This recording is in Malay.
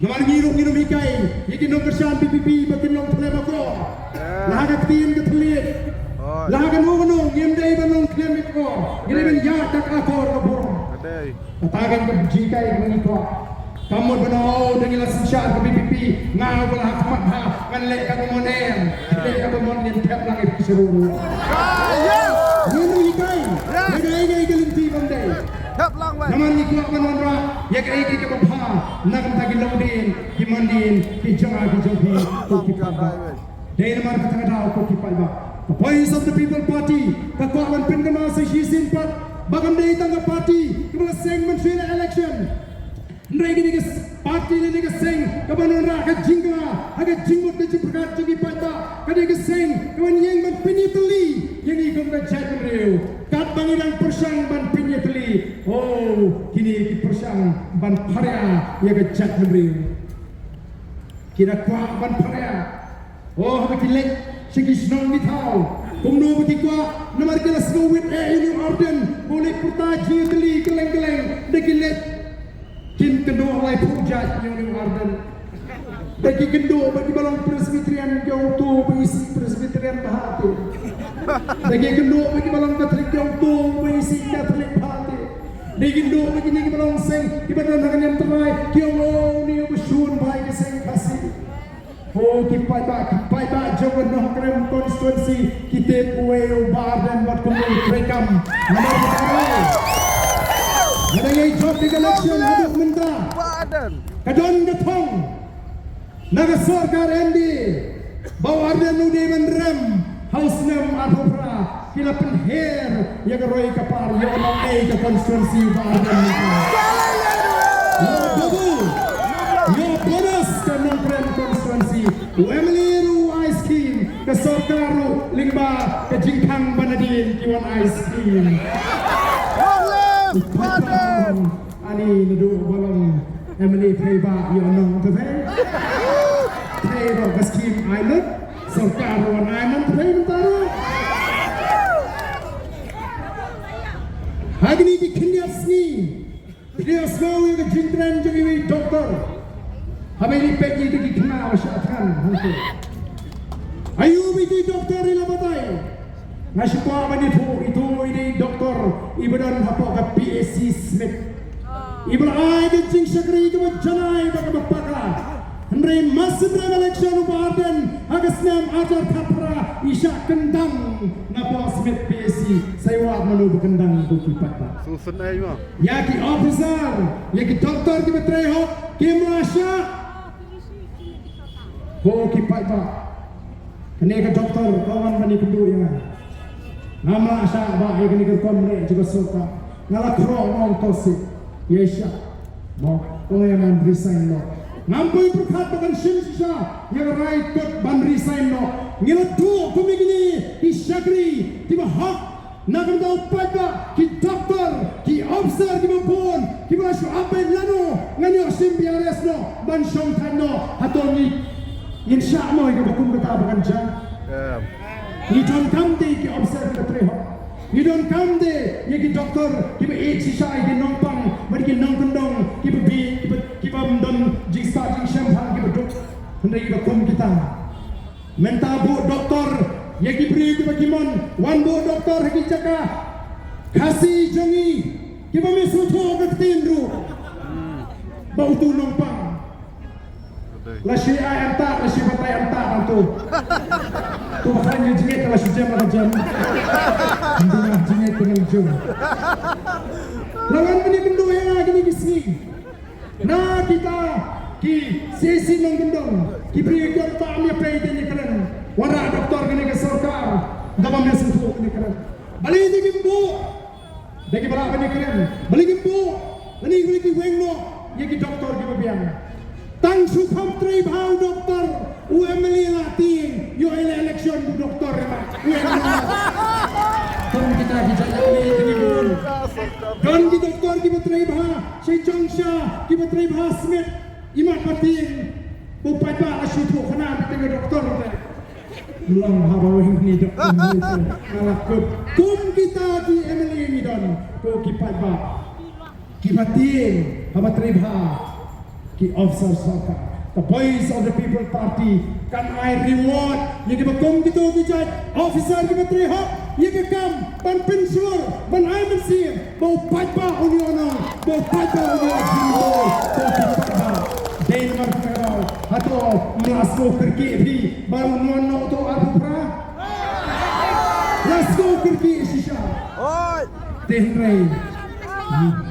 Namar ngirum ikai, iki nong kersan PPP bakin nong tele bako. Laga Ktien ke telit. Laga nong ngem dai banong klem iko. Gini ben ya tak akor ko. Katagan ke jikai mengiko. Kamu benar dengan langsung ke PPP ngau belah hakmat ha ngalek ka monen. Lek ka monen tap lang itu seru. Ngirum ikai. Ikai kelinti bandai. Naman ni kuat menonra ya kai ke bapa nagam tagi laudin kimandin ki jonga ki jogi ko ki paba dai namar ka tanga ko ki paba the voice of the people party ka ko wan pindama sa hisin pat bagam dai tanga party kibla seng menteri election ndai gini ke party ni ke seng ka banonra ka jingga aga jingmut ke ciprakat jogi paba ka ni ke seng ka wan yang ban pinitli yang igom ka jat reu kat bangilang persang ban pinitli. Oh, kini ki persang ban parea ya ke jat reu. Kira kuat ban parea. Oh, bagi lek segi snong ni tau. Kumno bagi kuat namar kala Sngewthuh ini orden boleh pertaji teli keleng-keleng bagi lek kin kedua lai pujat yang ni orden. Bagi kedua bagi balong presbyterian jauh tu berisi presbyterian bahati. Bagi kedua bagi balong katolik jauh tu berisi katolik bahati. Bagi kedua bagi ni balong seng ibadah dengan yang terai kiau ni bersyun baik seng kasih. Oh kipai ba jawan noh krem konstituensi kita pueu badan buat kumul rekam. Ada yang job di election hadap mentera. Kadon getong. Naga sorkar endi bawa ardan ude menrem hausnem arhopra kila penher ya geroi kapar ya onong ke konstituensi badan yo bobo yo bonus ke nongkrem konstituensi Emily ru ice cream ke sorkaru lingba ke jingkang banadin kiwan ice cream ani nudu balong Emily Playba yo onong te Playba gaskim island sorkaru an island Playba Agni di kinyas ni dia semua yang jintran jadi doktor habis pergi di kenal syatan hantu ayu biji doktor ila batai ngasih apa itu ini doktor ibadan apa ke PSC Smith ibadah aja jing syakri ke janai baka bapaka Henry masih dalam election ubadan agasnam ajar kapra isyak kendang napa Smith PSC saya wak menu berkendang buki patah susun aja ya ki officer ya ki doktor ki betreho ki merasa ho ki patah kene ke doktor kawan bani kedua ya nama asa ba ya kene ke komre juga soka ngala kro ngong tosi yesha mo pengaman resign lo Nampai berkat dengan Sngewthuh yang right kot ban resign no ngilatu kumigini ki syakri tiba hak nak tahu pada ki doktor ki officer ki maupun ki masuk apa lano ngani asim biares no ban song tano hatoni insyaallah ki bakum kata bakan jang ni don kamde ki officer ki treho ni don kamde ye ki doktor ki be sisa ki Nongpang bagi ki nongkendong ki be ki bam don jing starting champagne ki beduk hendai ki bakum kita menta bu doktor ye ki beri ki bagi mon wan bu doktor ki jaka kasih jongi ki be Sngewthuh ke Ktien ru bau tu Nongpang la Dawai Antad la Dawai Antad tu tu makanya jengit kalau sejam atau jam Dina jengit dengan jom lawan bini kendung yang lagi ni kisni nah kita ki sesi nong kendung ki beri kian tak ambil pay ni keren warak doktor kini ke sorkar dalam dia Sngewthuh kini keren balik ni kimbu dagi balak bini keren balik kimbu ini balik ki wengno ye ki doktor ki bebiang tang sukham tri bhau doktor UMLA latin yo election bu doktor ma kon kita dijajak ni kini bun don ki doktor ki betrai bha sei chongsha ki betrai bha Smith imat patin bu pada Sngewthuh khana tengah doktor belum habaw ni doktor ngalakut kum kita ki MLA ni don ko ki pada ki patin ha betrai bha ki officer saka the voice of the people party kan I reward ye ke bakom gitu ki judge officer ke batri hak ye ke kam ban pensur ban I mesir bau papa uniono bau papa uniono Dane markao hato let's go cricket bhi baru uniono to apura let's go cricket shisha oi Dane